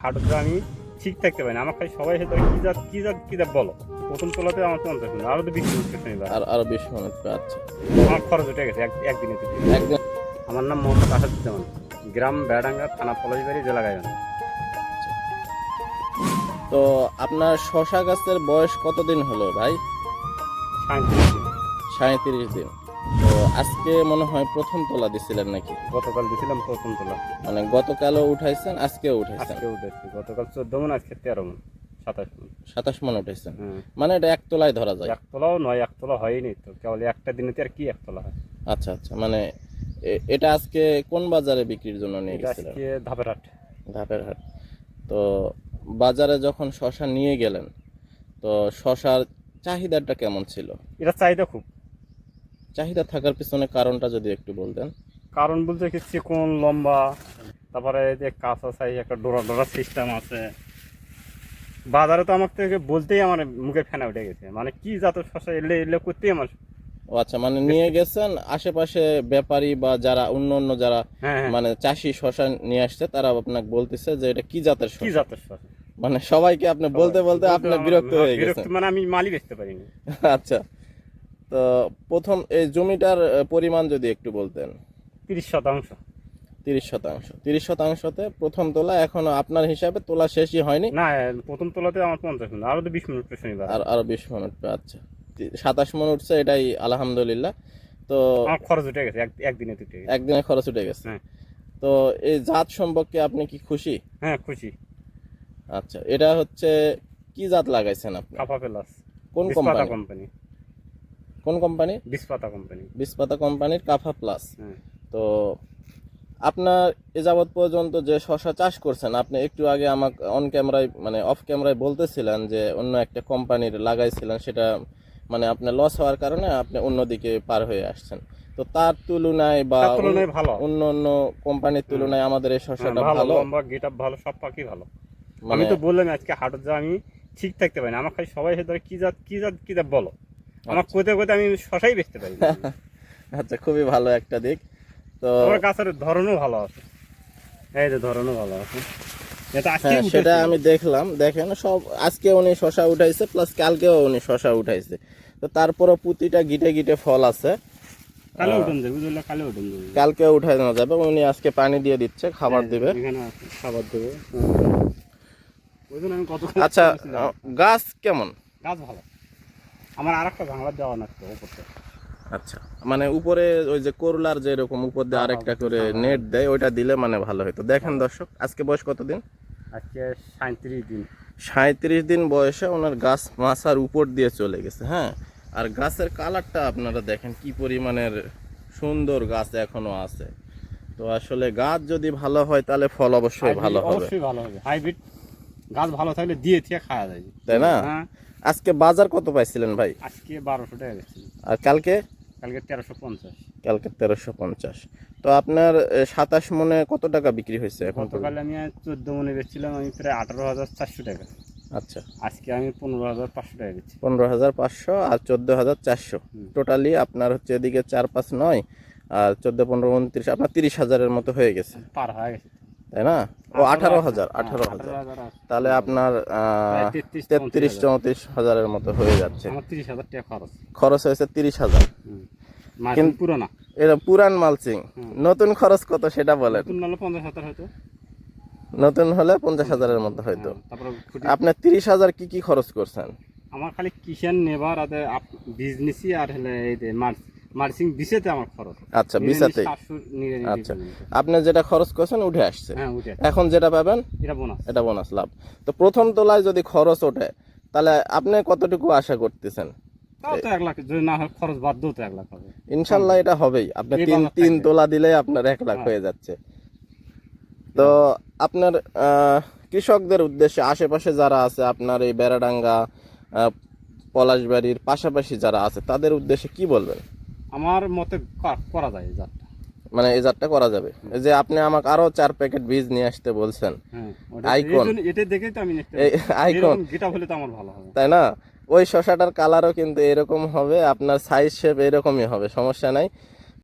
হাঁটুতে আমি ঠিক থাকতে পারি না। আমার খালি সবাই হয়তো কি জাত বলো। প্রথম তোলাতে আমার 50 মিনিট, আরো তো 20 মিনিট পেছনে যাবে। আরো 20 মিনিট আচ্ছা। আমার খরচ উঠে গেছে একদিনে। একদিন। আমার নাম মোহাম্মদ আসাদুজ্জামান, গ্রাম বেড়াডাঙ্গা, থানা পলাশবাড়ি, জেলা গাইবান্ধা। তো আপনার শশা গাছের বয়স কতদিন হলো ভাই? 37 দিন। 37 দিন। তো আজকে মনে হয় প্রথম তোলা দিছিলেন নাকি? গতকাল দিয়েছিলাম প্রথম তোলা। মানে গতকালও উঠাইছেন, আজকেও উঠাইছেন? আজকে উঠেছি। গতকাল 14 মন, আজকে 13 মন, 27 মন। 27 মন উঠাইছেন। হ্যাঁ। মানে এটা এক তোলায় ধরা যায়? এক তোলাও নয়, এক তোলা হয়নি তো, কেবল একটা দিনেতে আর কি এক তোলা হয়। আচ্ছা আচ্ছা, মানে এটা আজকে কোন বাজারে বিক্রির জন্য নিয়ে এটা গেছিলেন? আজকে ধাপের হাট। ধাপের হাট। তো বাজারে যখন শশা নিয়ে গেলেন, তো শশার চাহিদাটা কেমন ছিল? এটা চাহিদা খুব। চাহিদা থাকার পিছনে কারণটা যদি একটু বলতেন। কারণ বলতে কি, চিকন লম্বা, তারপরে এই যে কাঁচা সাইজ একটা ডোরা ডোরা সিস্টেম আছে। বাজারে তো আমার থেকে বলতেই আমার মুখে ফেনা উঠে গেছে, মানে কি জাতের শশা এলে এলে করতেই আমার। ও আচ্ছা, মানে নিয়ে গেছেন আশেপাশে ব্যাপারী বা যারা অন্য যারা হ্যাঁ হ্যাঁ, মানে চাষি শশা নিয়ে আসছে, তারা আপনাকে বলতেছে যে এটা কি জাতের কি শশা। জাতের শশা। মানে সবাইকে আপনি বলতে বলতে আপনি বিরক্ত হয়ে গেছেন। মানে আমি মালই বেচতে পারিনি। আচ্ছা, তো প্রথম এই জমিটার পরিমাণ যদি একটু বলতেন। 30%। 30%। 30%তে প্রথম তোলা, এখনো আপনার হিসাবে তোলা শেষই হয়নি? না, প্রথম তোলাতে আমার 50 মিনিট, আরো তো 20 মিনিট পেছনে যাবে। আরো 20 মিনিট। আচ্ছা, 27 মন উঠছে, এটাই আলহামদুলিল্লাহ। তো আমার খরচ উঠে গেছে একদিনে উঠে গেছে। একদিনে খরচ উঠে গেছে। হ্যাঁ। তো এই জাত সম্পর্কে আপনি কি খুশি? হ্যাঁ, খুশি। আচ্ছা, এটা হচ্ছে কি জাত লাগাইছেন আপনি? কাপা প্লাস। কোন বিস্পাতা কোম্পানি? কোম্পানি। কোন কোম্পানি? বিস্পাতা কোম্পানি। বিস্পাতা কোম্পানির কাফা প্লাস। হ্যাঁ। তো আপনার এ যাবৎ পর্যন্ত যে শশা চাষ করছেন, আপনি একটু আগে আমাকে অন ক্যামেরায় মানে অফ ক্যামেরায় বলতেছিলেন যে অন্য একটা কোম্পানির লাগাইছিলেন, সেটা মানে আপনার লস হওয়ার কারণে আপনি অন্যদিকে পার হয়ে আসছেন। তো তার তুলনায় বা তার তুলনায় ভালো। অন্য কোম্পানির তুলনায় আমাদের এই শশাটা ভালো, ভালো। লম্বা, গেটআপ ভালো, সব পাখি ভালো। আমি মানে তো বললাম আজকে হাটত যা আমি ঠিক থাকতে পারি না। আমার খালি সবাই হয়তো কি জাত বলো। আমার কোথায় কোথায় আমি শশাই বেচতে পারি না। আচ্ছা, খুবই ভালো একটা দিক। তো আমার গাছের ধরনও ভালো আছে, এই যে ধরনও ভালো আছে। এটা আজকে হ্যাঁ, সেটা আমি দেখলাম। দেখেন, সব আজকে উনি শশা উঠাইছে, প্লাস কালকেও উনি শশা উঠাইছে। তো তারপরও প্রতিটা গিটে গিটে ফল আছে। কালে উঠন যাবে, বুঝলে, কালে উঠন যাবে। কালকে উঠানো যাবে। উনি আজকে পানি দিয়ে দিচ্ছে, খাবার দিবে। এখানে আছে, খাবার দেবে। ওই জন্য আমি আচ্ছা, গাছ কেমন? গাছ ভালো। আমার আর একটা ভাঙলা দেওয়া না তো উপরতে। আচ্ছা, মানে উপরে ওই যে করলার যে এরকম উপর দিয়ে আরেকটা করে নেট দেয়, ওইটা দিলে মানে ভালো হতো। দেখেন দর্শক, আজকে বয়স কতদিন? আজকে 37 দিন। 37 দিন বয়সে ওনার গাছ মাছার উপর দিয়ে চলে গেছে। হ্যাঁ, আর গাছের কালারটা আপনারা দেখেন কি পরিমাণের সুন্দর, গাছ এখনো আছে। তো আসলে গাছ যদি ভালো হয় তাহলে ফল অবশ্যই ভালো হবে। অবশ্যই ভালো হবে। হাইব্রিড গাছ ভালো থাকলে দিয়ে থেকে খাওয়া যায়, তাই না? হ্যাঁ। আজকে বাজার কত পাইছিলেন ভাই? আজকে 1200 টাকা গেছে। আর কালকে? কালকে 1350। কালকে 1350। তো আপনার 27 মনে কত টাকা বিক্রি হয়েছে এখন? গতকাল আমি 14 মনে বেচছিলাম, আমি প্রায় 18,400 টাকা। আচ্ছা, আজকে আমি 15,500 টাকা দিচ্ছি। 15,500 আর 14,400, টোটালি আপনার হচ্ছে এদিকে 4-5-9 আর 14, 15, 29, আপনার 30,000-এর মতো হয়ে গেছে, পার হয়ে গেছে, তাই না? ও 18,000। তাহলে আপনার 33-34,000-এর মতো হয়ে যাচ্ছে। আমার 30,000 টাকা খরচ। খরচ হয়েছে 30,000। কিন্তু পুরোনা, এটা পুরান মালচিং। নতুন খরচ কত সেটা বলেন। নতুন নালে 50,000 হয়তো। নতুন হলে 50,000-এর মতো হয়তো। তারপরে আপনি 30,000 কি খরচ করছেন? আমার খালি কিষান নেবার আর বিজনেসই আর হলে এই যে মার্সিং বিছেতে আমার খরচ। আচ্ছা, বিছাতে। আচ্ছা, আপনি যেটা খরচ করছেন উঠে আসছে। হ্যাঁ, উঠে। এখন যেটা পাবেন এটা বোনাস। এটা বোনাস লাভ। তো প্রথম তোলায় যদি খরচ ওঠে, তাহলে আপনি কতটুকু আশা করতেছেন? তাও তো 1 লাখ, যদি না হয় খরচ বাদ দিও তো 1 লাখ হবে। ইনশাল্লাহ এটা হবেই। আপনি তিন তোলা দিলে আপনার 1 লাখ হয়ে যাচ্ছে। তো আপনার কৃষকদের উদ্দেশ্যে, আশেপাশে যারা আছে আপনার এই বেড়াডাঙ্গা, পলাশবাড়ির পাশাপাশি যারা আছে, তাদের উদ্দেশ্যে কি বলবেন? আমার মতে করা যায় এই জাতটা। মানে এই জাতটা করা যাবে। এই যে আপনি আমাকে আরো 4 প্যাকেট বীজ নিয়ে আসতে বলছেন, আইকন, এটা দেখেই তো আমি এই আইকন গিটা হলে তো আমার ভালো হবে, তাই না? ওই শশাটার কালারও কিন্তু এরকম হবে, আপনার সাইজ শেপ এরকমই হবে, সমস্যা নাই।